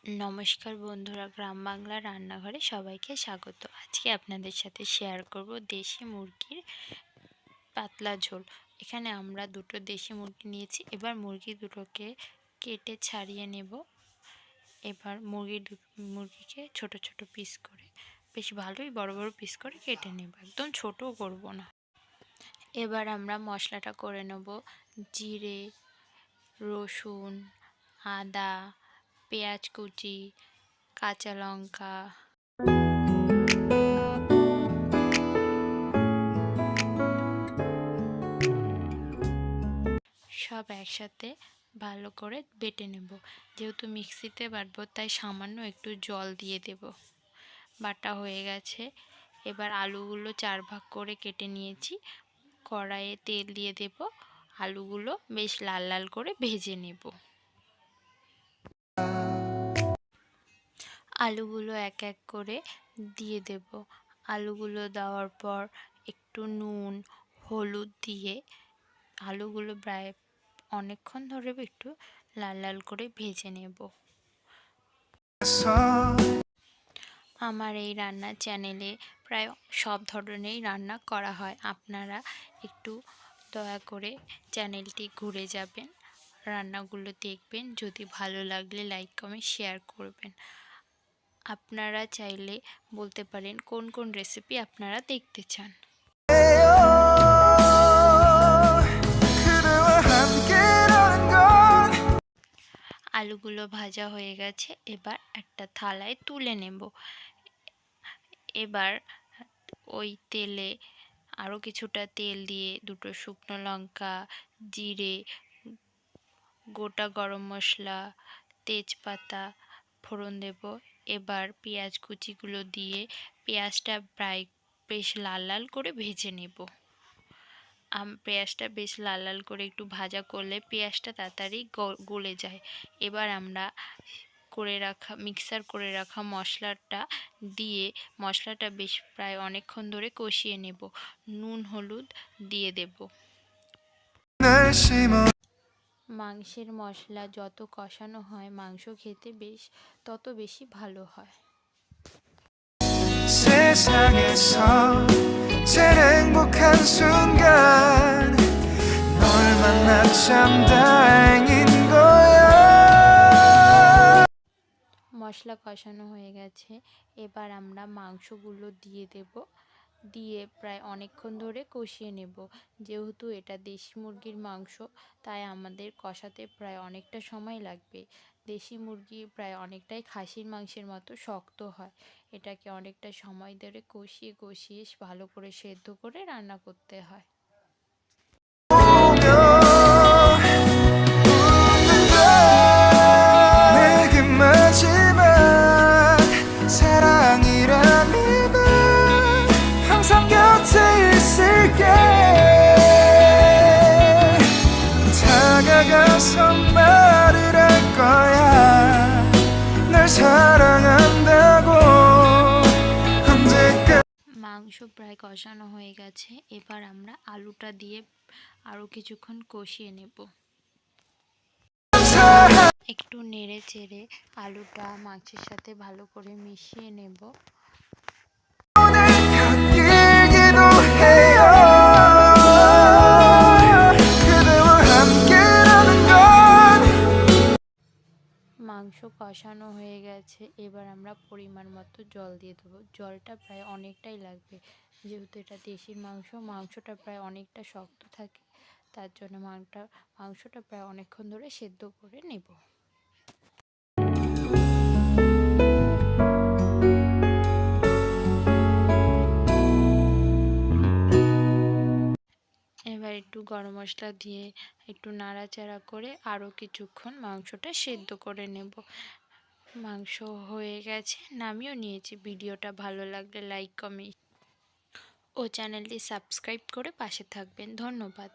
নমস্কার বন্ধুরা, গ্রাম বাংলা রান্নাঘরে সবাইকে স্বাগত। আজকে আপনাদের সাথে শেয়ার করব দেশি মুরগির পাতলা ঝোল। এখানে আমরা দুটো দেশি মুরগি নিয়েছি। এবার মুরগি দুটোকে কেটে ছাড়িয়ে নেব। এবার মুরগিকে ছোট ছোট পিস করে, বেশ ভালোই বড় বড় পিস করে কেটে নেব, একদম ছোটও করব না। এবার আমরা মশলাটা করে নেব। জিরে, রসুন, আদা, পেঁয়াজ কুচি, কাঁচা লঙ্কা, সব একসাথে ভালো করে বেটে নেব। যেহেতু মিক্সিতে বাটবো তাই সামান্য একটু জল দিয়ে দেব। বাটা হয়ে গেছে। এবার আলুগুলো 4 ভাগ করে কেটে নিয়েছি। কড়াইয়ে তেল দিয়ে দেব। আলুগুলো বেশ লাল লাল করে ভেজে নেব। আলুগুলো এক এক করে দিয়ে দেব। আলুগুলো দেওয়ার পর একটু নুন, হলুদ দিয়ে আলুগুলো প্রায় অনেকক্ষণ ধরে একটু লাল লাল করে ভেজে নেব। আমার এই রান্নার চ্যানেলে প্রায় সব ধরনেরই রান্না করা হয়। আপনারা একটু দয়া করে চ্যানেলটি ঘুরে যাবেন, রান্নাগুলো দেখবেন। যদি ভালো লাগলে লাইক কমেন্ট শেয়ার করবেন। আপনারা চাইলে বলতে পারেন কোন কোন রেসিপি আপনারা দেখতে চান। আলুগুলো ভাজা হয়ে গেছে। এবার একটা থালায় তুলে নেব। এবার ওই তেলে আরও কিছুটা তেল দিয়ে দুটো শুকনো লঙ্কা, জিরে, গোটা গরম মশলা, তেজপাতা ফোড়ন দেব। এবার পেঁয়াজ কুচিগুলো দিয়ে পেঁয়াজটা প্রায় বেশ লাল লাল করে ভেজে নেব। পেঁয়াজটা বেশ লাল লাল করে একটু ভাজা করলে পেঁয়াজটা তাড়াতাড়ি গলে যায়। এবার আমরা মিক্সার করে রাখা মশলাটা দিয়ে মশলাটা বেশ প্রায় অনেকক্ষণ ধরে কষিয়ে নেব। নুন হলুদ দিয়ে দেব। মাংসের মশলা যত কষানো হয় মাংস খেতে তত বেশি ভালো হয়। 세상에서 제일 행복한 순간 널 만나 참 다행인 거야। মশলা কষানো হয়ে গেছে। এবার আমরা মাংসগুলো দিয়ে দেব। দিয়ে প্রায় অনেকক্ষণ ধরে কষিয়ে নেব। যেহেতু এটা দেশি মুরগির মাংস তাই আমাদের কষাতে প্রায় অনেকটা সময় লাগবে। দেশি মুরগি প্রায় অনেকটাই খাসির মাংসের মতো শক্ত হয়। এটাকে অনেকটা সময় ধরে কষিয়ে কষিয়ে ভালো করে সেদ্ধ করে রান্না করতে হয়। মাংস প্রায় কষানো হয়ে গেছে। এবার আমরা আলুটা দিয়ে আরও কিছুক্ষণ কষিয়ে নেব। একটু নেড়ে চেড়ে আলুটা মাংসের সাথে ভালো করে মিশিয়ে নেব। মাংস কষানো হয়ে গেছে। এবার আমরা পরিমাণ মতো জল দিয়ে দেবো। জলটা প্রায় অনেকটাই লাগবে, যেহেতু এটা দেশির মাংসটা প্রায় অনেকটা শক্ত থাকে, তার জন্য মাংসটা প্রায় অনেকক্ষণ ধরে সেদ্ধ করে নেব। এবার একটু গরম মশলা দিয়ে একটু নাড়াচাড়া করে আরও কিছুক্ষণ মাংসটা সেদ্ধ করে নেব। মাংস হয়ে গেছে, নামিয়েও নিয়েছি। ভিডিওটা ভালো লাগলে লাইক কমেন্ট ও চ্যানেলটি সাবস্ক্রাইব করে পাশে থাকবেন। ধন্যবাদ।